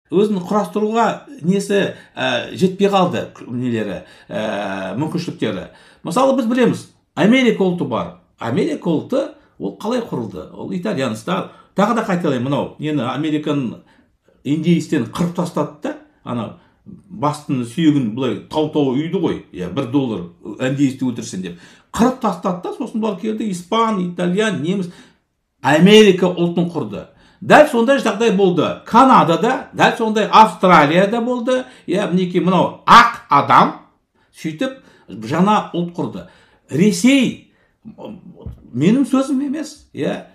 өзін құрастыруға несі жетпей қалды, нелері, мүмкіншіліктері. Мысалы біз білеміз, Америка ұлты бар. Америка ұлты ол қалай құрылды? Ол итальянстар, тағы да қайталаймын, мынау нені американ индейстен қырып тастады да, ана бастың сүйегін былай тау-тау үйді ғой, $1 индейсті өлтірсін деп. Қырып тастады да, сосын бұлар келді, испан, итальян, неміс, Америка ұлтын құрды. Дәл сондай жағдай болды Канадада, дәл сондай Австралияда болды. Мінекей мынау ақ адам сөйтіп жаңа ұлт құрды. Ресей менің сөзім емес.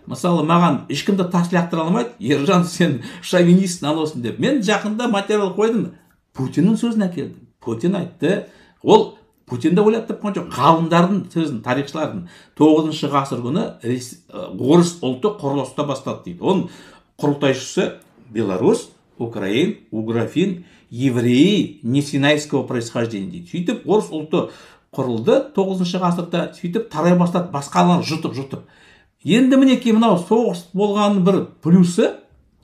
Мысалы маған ешкімді тас лақтыра алмайды. Ержан, сен шовинист налосын деп. Мен жақында материал қойдым. Путиннің сөзін әкелдім. Путин айтты. Ол Путин де ойлап тапқан жоқ. Ғалымдардың сөзін, тарихшылардың 9 ғасыр күні орыс ұлты құрылыста бастады дейді. Оның құрылтайшысы Беларусь, Украин, уграфин, евреи несинайского происхождения дейді. Сөйтіп орыс ұлты құрылды 9 ғасырда, сөйтіп тарай бастады, басқалар жұтып. Енді мінекей мынау соғыс болғанның бір плюсы,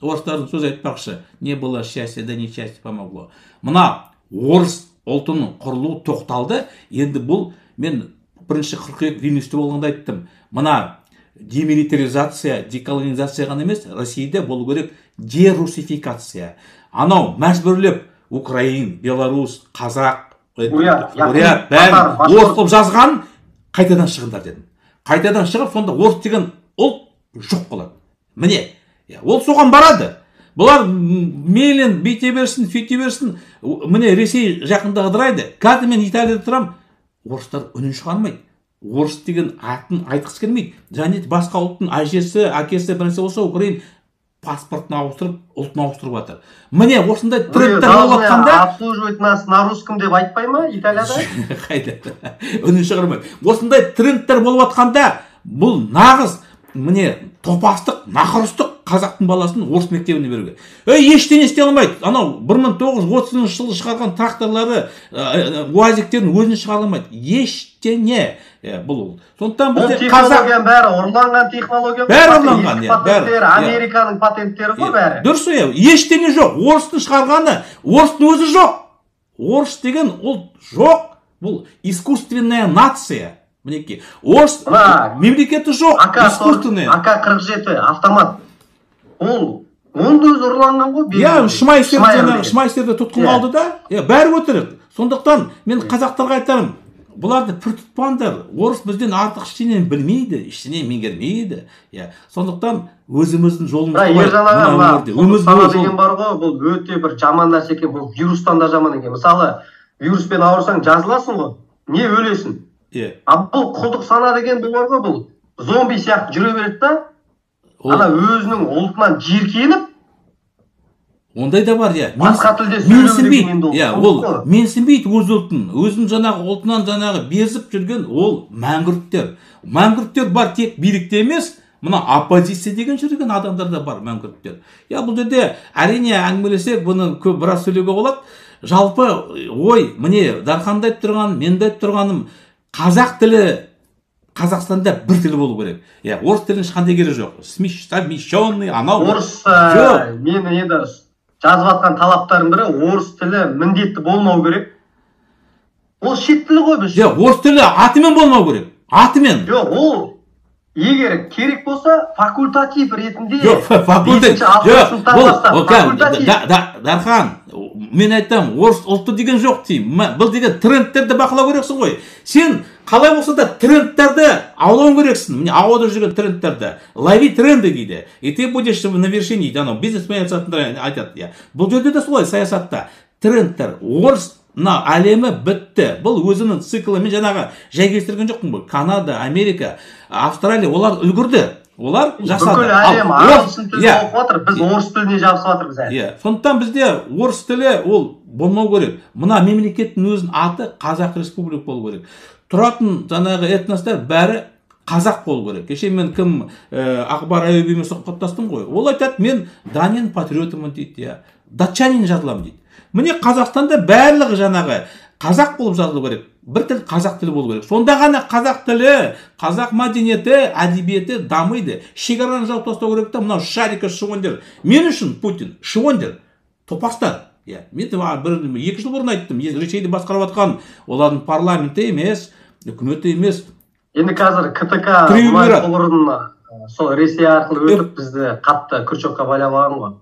орыстардың сөз айтпақшы, не было счастья, да несчастье помогло. Мына орыс ұлтының құрылуы тоқталды. Енді бұл, мен бірінші қыркүйек Вильнюсте болғанда айттым, мына демилитаризация, деколонизация ғана емес, Россияда болу керек дерусификация. Анау мәжбүрлеп Украин, Беларусь, Қазақ, Бурят, бәрін орыс қылып жазған, қайтадан шығыңдар дедім. Қайтадан шығып, сонда орыс деген ұлт жоқ болады. Міне, ол соған барады. Бұлар мейлен бейте берсін, сөйте берсін. Міне Ресей жақында ыдырайды. Қазір мен Италияда тұрам, орыстар үнін шығармайды. Орыс деген атын айтқысы келмейді. Және басқа ұлттың әжесі, әкесі бірінші болса, Украин паспортын ауыстырып, ұлтын ауыстырып жатыр. Міне осындай трендтер болып жатқанда, обслуживать нас на русском деп айтпай ма Италияда? Қайда? Үнін шығармайды. Осындай трендтер болып жатқанда, бұл нағыз міне топастық, нақұрыстық қазақтың баласын орыс мектебіне беруге. Ештеңе істей алмайды. Анау 1930 жылы шығарған тракторлары, УАЗиктерін өзін шығара алмайды. Ештеңе. Бұл. Сондықтан бізде технологияның бәрі ұрланған технология. Бәрі ұрланған, патенттері, Американың патенттері ғой бәрі. Дұрыс, ештеңе жоқ. Орыстың шығарғаны, орыстың өзі жоқ. Орыс деген ұлт жоқ. Бұл искусственная нация. Мінекей, орыс мемлекеті жоқ, искусственный. АК-47 автомат. Ол өзі ұрланған ғой. Шмайстерді тұтқын алды да, бәрі өтірік. Сондықтан мен қазақтарға айтарым, бұларды пір тұтпаңдар. Орыс бізден артық ештеңе білмейді, ештеңе меңгермейді. Сондықтан өзіміздің жолымыз Ержан сана деген бар ғой, бұл өте бір жаман нәрсе екен, бұл вирустан да жаман екен. Мысалы, вируспен ауырсаң жазыласың ғой, не өлесің? Бұл құлдық сана деген бар ғой, бұл зомби сияқты жүре береді да, ана өзінің ұлтынан жиіркеніп, ондай да бар, басқа тілде сөйлемейді. Ол менсінбейді өз ұлтын, өзін жаңағы ұлтынан жаңағы безіп жүрген ол мәңгүрттер. Мәңгүрттер бар, тек билікте емес, мына оппозиция деген жүрген адамдар да бар мәңгүрттер. Бұл жерде әрине әңгімелесек, бұны көп біраз сөйлеуге болады. Жалпы ой, міне Дарханды айтып тұрған, мен де айтып тұрғаным, қазақ тілі Қазақстанда бір тіл болу керек. Орыс тілін ешқандай керегі жоқ. Смещенный, анау. Орыс, мен енді жазып жатқан талаптардың бірі, орыс тілі міндетті болмау керек. Ол шет тілі ғой біз. Орыс тілі атымен болмау керек. Атымен. Ол егер керек болса, факультатив ретінде. Дархан, мен айтам, орыс ұлты деген жоқ деймін. Бұл деген трендтерді бақылау керексің ғой. Сен қалай болса да трендтерді аулауың керексің. Міне аулада жүрген трендтерді. Лови тренды дейді. И ты будешь на вершине, бизнесмен айтады. Бұл жерде де солай саясатта. Трендтер, орыс әлемі бітті. Бұл өзінің циклымен жаңағы жайгестірген жоқпын ғой. Канада, Америка, Австралия, олар үлгірді. Олар жасады. Бүкіл әлем ағылшын тілін оқып отыр, біз орыс тіліне жабысып жатырмыз әлі. Сондықтан бізде орыс тілі ол болмау керек. Мына мемлекеттің өзінің аты Қазақ Республика болу керек. Тұратын жаңағы этностар бәрі қазақ болу керек. Кеше мен Ақбар Аюбимен сұхбаттастым ғой. Ол айтады, мен Данияның патриотымын дейді. Датчанин жазыламын дейді. Міне Қазақстанда барлығы жаңағы қазақ болып жазылу керек. Бір тіл қазақ тілі болу керек. Сонда ғана қазақ тілі, қазақ мәдениеті, әдебиеті дамиды. Шекараны жауып тастау керек та, мынау шарика шывондер. Мен үшін Путин шывондер. топастар. Мен 2 жыл бұрын айттым, Ресейді басқарып жатқан олардың парламенті емес, үкіметі емес. Енді қазір КТК құбырын сол Ресей арқылы өтіп бізді қатты күршекке байлап алған ғой.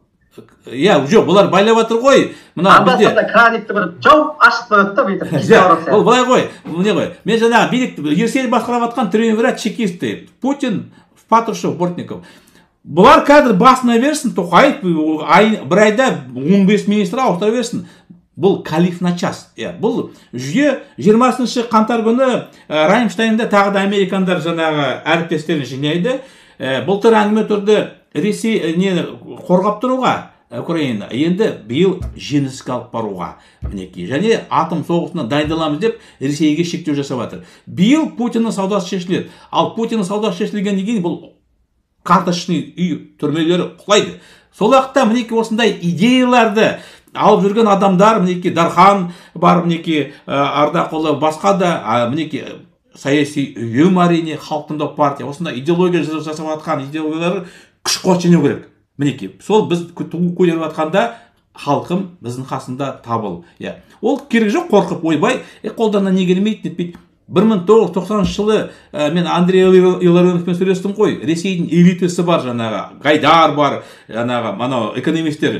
Жоқ, бұлар байлап жатыр ғой. Анда-санда краникті бір жауып ашып қояды да бүйтіп. Ол былай ғой, не ғой. Мен жаңағы билікті Ресейді басқарып жатқан триумвират чекисті, Путин, Патрушев, Бортников. Бұлар қазір басына берсін, Тоқаев бір айда 15 министр ауыстыра берсін. Бұл калиф на час. Бұл жүйе 20 қаңтар күні Раймштайнда тағы да американдар жаңағы әріптестерін жинайды. Былтыр әңгіме тұрды Ресей қорғап тұруға Украина, енді биыл жеңіске алып баруға мінекей. Және атом соғысына дайындаламыз деп Ресейге шектеу жасап жатыр. Биыл Путиннің саудасы шешіледі. Ал Путиннің саудасы шешілгеннен кейін бұл карточный үй түрмелері құлайды. Сол уақытта мінекей осындай идеяларды алып жүрген адамдар, мінекей Дархан бар, мінекей Ардақұлы, басқа да мінекей саяси ұйым, әрине Халықтың партия, осындай идеология жасап жатқан идеологиялар күш қуат жинау керек. Мінекей сол біз туы көтеріп жатқанда халқым біздің қасында табыл. Ол керек жоқ қорқып ойбай, қолдарына не келмейді, нетпейді. 1990 жылы мен Андрей Илларионовпен сөйлестім ғой. Ресейдің элитасы бар, жаңағы Гайдар бар, жаңағы экономистер.